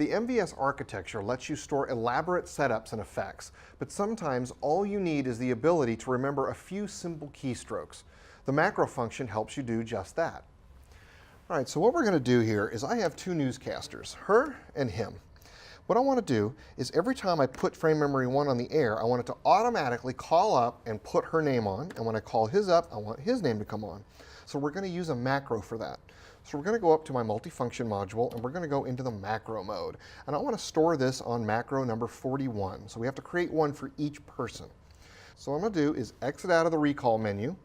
The MVS architecture lets you store elaborate setups and effects, but sometimes all you need is the ability to remember a few simple keystrokes. The macro function helps you do just that. All right, so what we're going to do here is I have two newscasters, her and him. What I want to do is every time I put frame memory 1 on the air, I want it to automatically call up and put her name on, and when I call his up, I want his name to come on. So we're going to use a macro for that. So we're going to go up to my multifunction module, and we're going to go into the macro mode. And I want to store this on macro number 41. So we have to create one for each person. So what I'm going to do is exit out of the recall menu,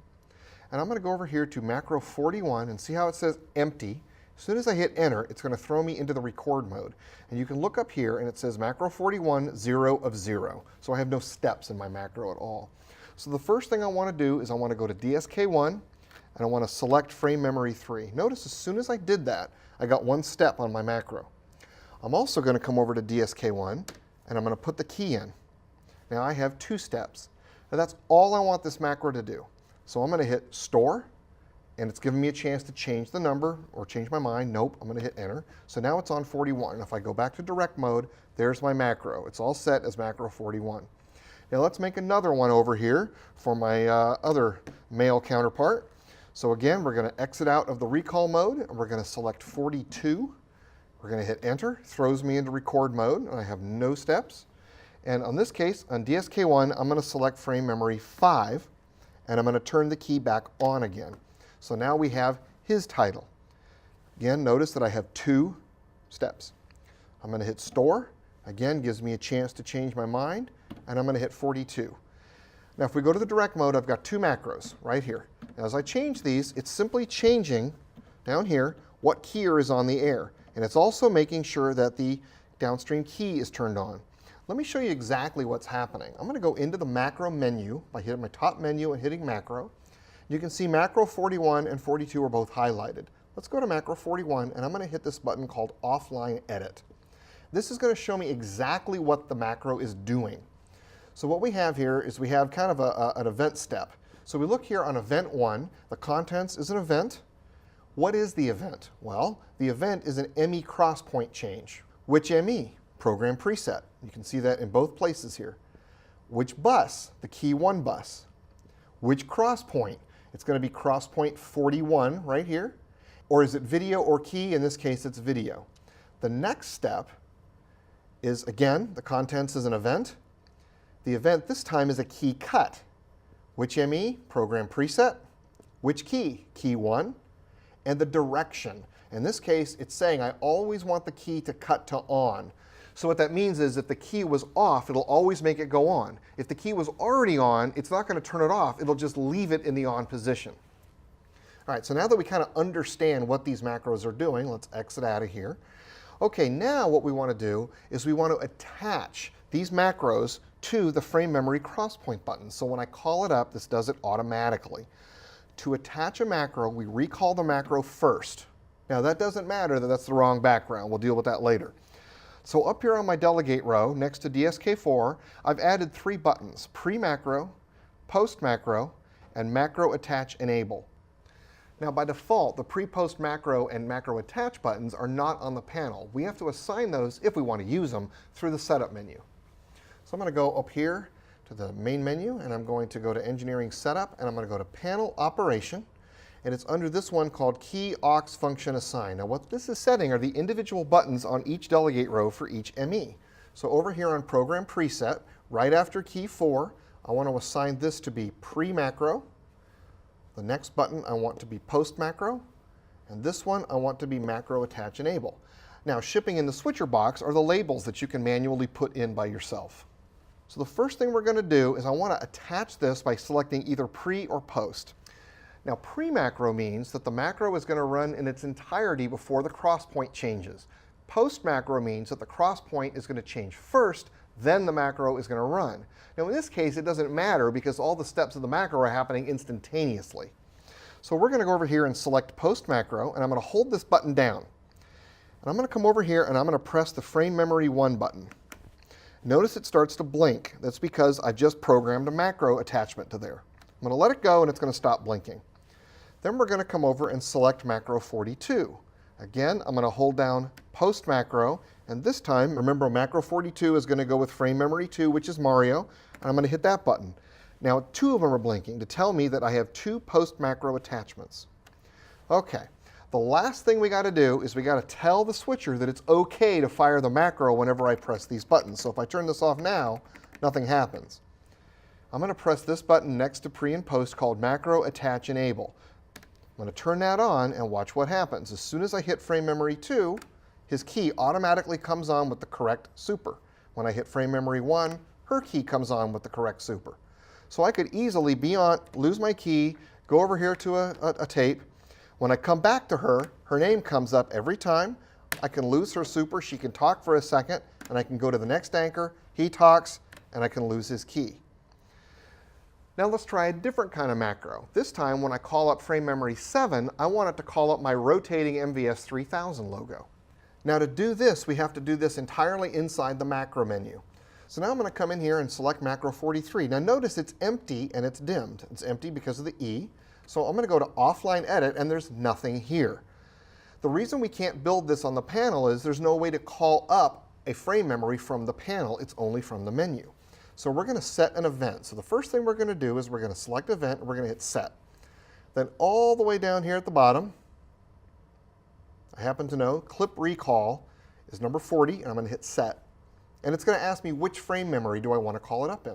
and I'm going to go over here to macro 41 and see how it says empty. As soon as I hit enter, it's going to throw me into the record mode. And you can look up here, and it says macro 41, 0 of 0. So I have no steps in my macro at all. So the first thing I want to do is I want to go to DSK1, and I want to select frame memory 3. Notice as soon as I did that, I got one step on my macro. I'm also going to come over to DSK1, and I'm going to put the key in. Now I have 2 steps. Now that's all I want this macro to do. So I'm going to hit store, and it's giving me a chance to change the number or change my mind. Nope, I'm going to hit enter. So now it's on 41. And if I go back to direct mode, there's my macro. It's all set as macro 41. Now let's make another one over here for my other male counterpart. So again, we're going to exit out of the recall mode, and we're going to select 42. We're going to hit enter, throws me into record mode, and I have no steps. And on this case, on DSK1, I'm going to select frame memory 5, and I'm going to turn the key back on again. So now we have his title. Again, notice that I have 2 steps. I'm going to hit store. Again, gives me a chance to change my mind, and I'm going to hit 42. Now if we go to the direct mode, I've got 2 macros right here. Now, as I change these, it's simply changing down here what keyer is on the air. And it's also making sure that the downstream key is turned on. Let me show you exactly what's happening. I'm going to go into the macro menu by hitting my top menu and hitting macro. You can see macro 41 and 42 are both highlighted. Let's go to macro 41, and I'm going to hit this button called offline edit. This is going to show me exactly what the macro is doing. So what we have here is we have kind of an event step. So we look here on event 1, the contents is an event. What is the event? Well, the event is an ME crosspoint change. Which ME? Program preset. You can see that in both places here. Which bus? The key 1 bus. Which crosspoint? It's going to be crosspoint 41 right here. Or is it video or key? In this case, it's video. The next step is, again, the contents is an event. The event this time is a key cut. Which ME? Program preset. Which key? Key 1. And the direction. In this case, it's saying I always want the key to cut to on. So what that means is if the key was off, it'll always make it go on. If the key was already on, it's not going to turn it off. It'll just leave it in the on position. All right, so now that we kind of understand what these macros are doing, let's exit out of here. Okay, now what we want to do is we want to attach these macros to the frame memory crosspoint button. So when I call it up, this does it automatically. To attach a macro, we recall the macro first. Now that doesn't matter that that's the wrong background. We'll deal with that later. So up here on my delegate row, next to DSK4, I've added 3 buttons: pre-macro, post-macro, and macro attach enable. Now by default, the pre, post, macro, and macro attach buttons are not on the panel. We have to assign those, if we want to use them, through the setup menu. So I'm going to go up here to the main menu, and I'm going to go to engineering setup, and I'm going to go to panel operation, and it's under this one called key aux function assign. Now what this is setting are the individual buttons on each delegate row for each ME. So over here on program preset, right after key 4, I want to assign this to be pre-macro. The next button I want to be post-macro, and this one I want to be macro attach enable. Now shipping in the switcher box are the labels that you can manually put in by yourself. So the first thing we're going to do is I want to attach this by selecting either pre or post. Now pre-macro means that the macro is going to run in its entirety before the crosspoint changes. Post-macro means that the crosspoint is going to change first, then the macro is going to run. Now in this case it doesn't matter because all the steps of the macro are happening instantaneously. So we're going to go over here and select post-macro, and I'm going to hold this button down. And I'm going to come over here and I'm going to press the frame memory 1 button. Notice it starts to blink. That's because I just programmed a macro attachment to there. I'm going to let it go and it's going to stop blinking. Then we're going to come over and select macro 42. Again, I'm going to hold down post macro, and this time, remember macro 42 is going to go with frame memory 2, which is Mario, and I'm going to hit that button. Now, 2 of them are blinking to tell me that I have 2 post macro attachments. Okay, the last thing we got to do is we got to tell the switcher that it's okay to fire the macro whenever I press these buttons. So if I turn this off now, nothing happens. I'm going to press this button next to pre and post called macro attach enable. I'm going to turn that on and watch what happens. As soon as I hit frame memory 2, his key automatically comes on with the correct super. When I hit frame memory 1, her key comes on with the correct super. So I could easily lose my key, go over here to a tape. When I come back to her, her name comes up every time. I can lose her super, she can talk for a second, and I can go to the next anchor, he talks, and I can lose his key. Now let's try a different kind of macro. This time when I call up frame memory 7, I want it to call up my rotating MVS 3000 logo. Now to do this, we have to do this entirely inside the macro menu. So now I'm going to come in here and select macro 43. Now notice it's empty and it's dimmed. It's empty because of the E. So I'm going to go to offline edit and there's nothing here. The reason we can't build this on the panel is there's no way to call up a frame memory from the panel. It's only from the menu. So we're going to set an event. So the first thing we're going to do is we're going to select event and we're going to hit set. Then all the way down here at the bottom, I happen to know clip recall is number 40 and I'm going to hit set. And it's going to ask me which frame memory do I want to call it up in.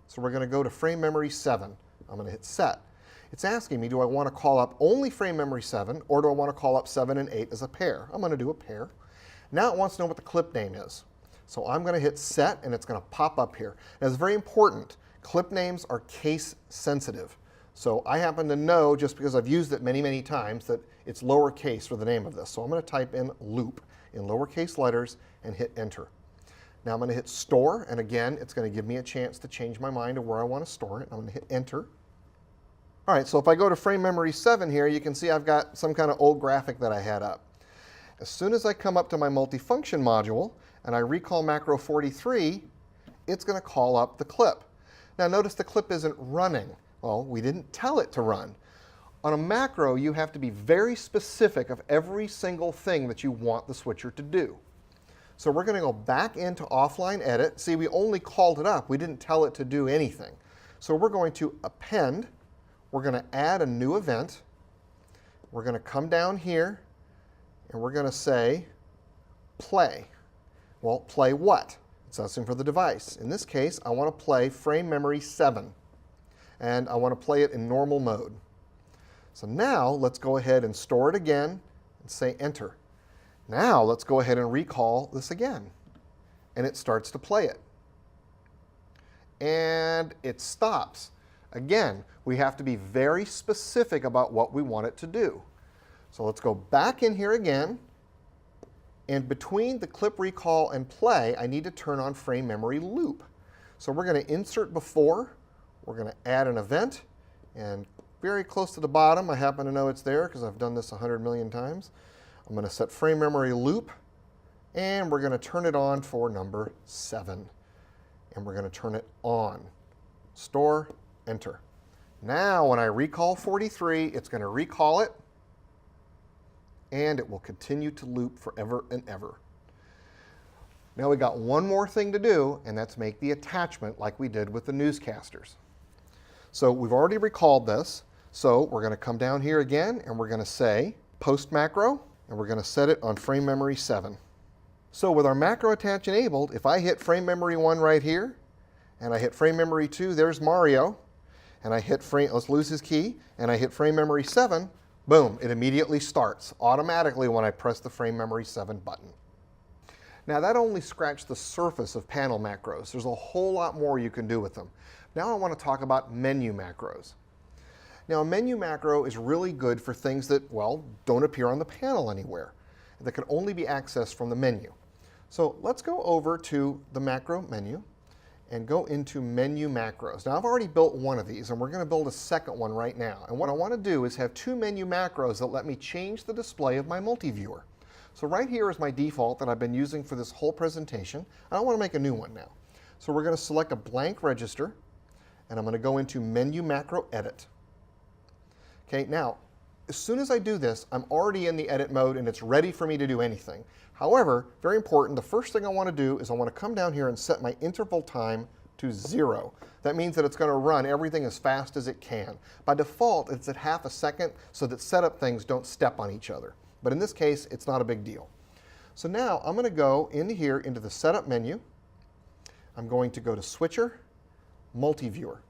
So we're going to go to frame memory 7. I'm going to hit set. It's asking me, do I want to call up only frame memory 7 or do I want to call up 7 and 8 as a pair? I'm going to do a pair. Now it wants to know what the clip name is. So I'm going to hit set and it's going to pop up here. Now it's very important. Clip names are case sensitive. So I happen to know, just because I've used it many, many times, that it's lowercase for the name of this. So I'm going to type in loop in lowercase letters and hit enter. Now I'm going to hit store, and again, it's going to give me a chance to change my mind of where I want to store it. I'm going to hit enter. All right, so if I go to frame memory 7 here, you can see I've got some kind of old graphic that I had up. As soon as I come up to my multifunction module and I recall macro 43, it's going to call up the clip. Now notice the clip isn't running. Well, we didn't tell it to run. On a macro, you have to be very specific of every single thing that you want the switcher to do. So we're going to go back into offline edit. See, we only called it up. We didn't tell it to do anything. So we're going to append. We're going to add a new event. We're going to come down here, and we're going to say play. Well, play what? It's asking for the device. In this case, I want to play frame memory 7, and I want to play it in normal mode. So now let's go ahead and store it again and say enter. Now let's go ahead and recall this again, and it starts to play it. And it stops. Again, we have to be very specific about what we want it to do. So let's go back in here again, and between the clip recall and play, I need to turn on frame memory loop. So we're going to insert before, we're going to add an event, and very close to the bottom, I happen to know it's there because I've done this 100 million times. I'm going to set frame memory loop, and we're going to turn it on for number 7. And we're going to turn it on. Store, enter. Now when I recall 43, it's going to recall it, and it will continue to loop forever and ever. Now we got one more thing to do, and that's make the attachment like we did with the newscasters. So we've already recalled this, so we're going to come down here again, and we're going to say post macro, and we're going to set it on frame memory 7. So with our macro attach enabled, if I hit frame memory 1 right here, and I hit frame memory 2, there's Mario, and I hit frame, let's lose his key, and I hit frame memory 7, boom, it immediately starts automatically when I press the frame memory 7 button. Now that only scratched the surface of panel macros. There's a whole lot more you can do with them. Now I want to talk about menu macros. Now a menu macro is really good for things that, well, don't appear on the panel anywhere, that can only be accessed from the menu. So let's go over to the macro menu and go into menu macros. Now I've already built one of these, and we're going to build a second one right now. And what I want to do is have 2 menu macros that let me change the display of my multi-viewer. So right here is my default that I've been using for this whole presentation. I want to make a new one now. So we're going to select a blank register, and I'm going to go into menu macro edit. Okay, now as soon as I do this, I'm already in the edit mode and it's ready for me to do anything. However, very important, the first thing I want to do is I want to come down here and set my interval time to 0. That means that it's going to run everything as fast as it can. By default, it's at half a second so that setup things don't step on each other. But in this case, it's not a big deal. So now I'm going to go into here, into the setup menu. I'm going to go to Switcher, Multi-Viewer.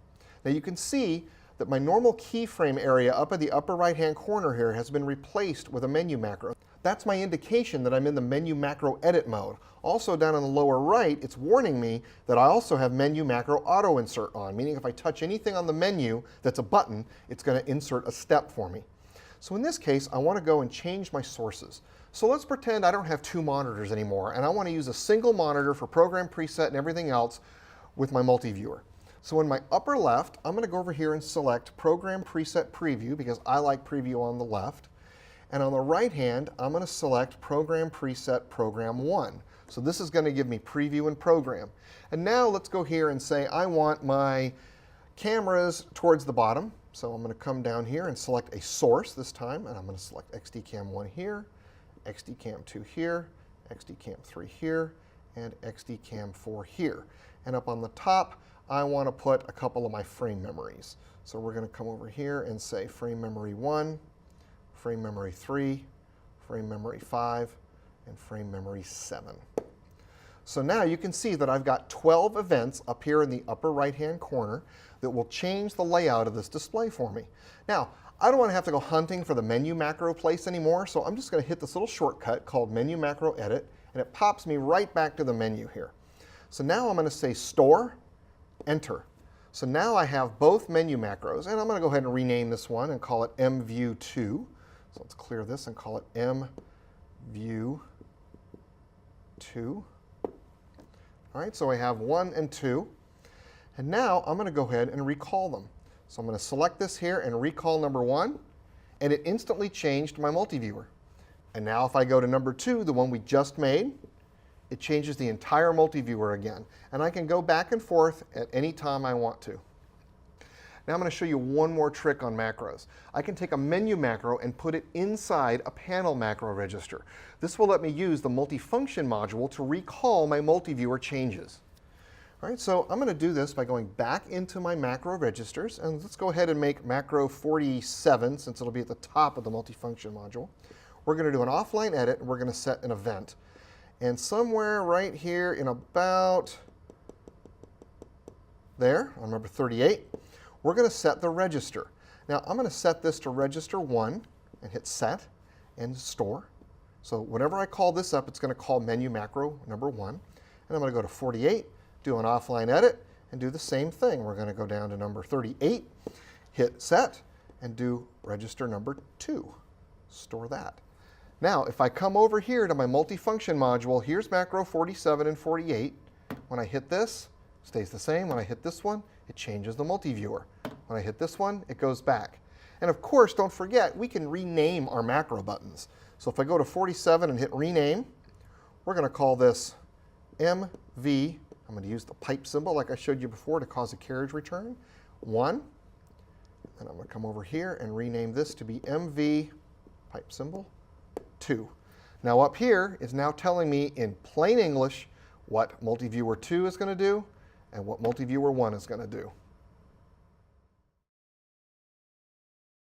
Now you can see that my normal keyframe area up at the upper right-hand corner here has been replaced with a menu macro. That's my indication that I'm in the menu macro edit mode. Also down on the lower right, it's warning me that I also have menu macro auto insert on, meaning if I touch anything on the menu that's a button, it's going to insert a step for me. So in this case, I want to go and change my sources. So let's pretend I don't have 2 monitors anymore, and I want to use a single monitor for program preset and everything else with my multi-viewer. So in my upper left, I'm going to go over here and select Program Preset Preview because I like preview on the left. And on the right hand, I'm going to select Program Preset Program 1. So this is going to give me preview and program. And now let's go here and say I want my cameras towards the bottom. So I'm going to come down here and select a source this time. And I'm going to select XDCam 1 here, XDCam 2 here, XDCam 3 here, and XDCam 4 here. And up on the top, I want to put a couple of my frame memories. So we're going to come over here and say frame memory 1, frame memory 3, frame memory 5, and frame memory 7. So now you can see that I've got 12 events up here in the upper right-hand corner that will change the layout of this display for me. Now, I don't want to have to go hunting for the menu macro place anymore, so I'm just going to hit this little shortcut called Menu Macro Edit, and it pops me right back to the menu here. So now I'm going to say Store, Enter. So now I have both menu macros, and I'm going to go ahead and rename this one and call it MView2. So let's clear this and call it MView2. All right, so I have 1 and 2. And now I'm going to go ahead and recall them. So I'm going to select this here and recall number 1, and it instantly changed my multi-viewer. And now if I go to number 2, the one we just made, it changes the entire multi-viewer again. And I can go back and forth at any time I want to. Now I'm going to show you one more trick on macros. I can take a menu macro and put it inside a panel macro register. This will let me use the multifunction module to recall my multi-viewer changes. All right, so I'm going to do this by going back into my macro registers, and let's go ahead and make macro 47 since it'll be at the top of the multifunction module. We're going to do an offline edit, and we're going to set an event. And somewhere right here in about there, on number 38, we're going to set the register. Now I'm going to set this to register 1 and hit set and store. So whenever I call this up, it's going to call menu macro number 1. And I'm going to go to 48, do an offline edit, and do the same thing. We're going to go down to number 38, hit set, and do register number 2. Store that. Now, if I come over here to my multifunction module, here's macro 47 and 48. When I hit this, it stays the same. When I hit this one, it changes the multi-viewer. When I hit this one, it goes back. And of course, don't forget, we can rename our macro buttons. So if I go to 47 and hit rename, we're going to call this MV, I'm going to use the pipe symbol like I showed you before to cause a carriage return, 1. And I'm going to come over here and rename this to be MV, pipe symbol, 2. Now up here is now telling me in plain English what multi-viewer 2 is going to do and what multi-viewer 1 is going to do.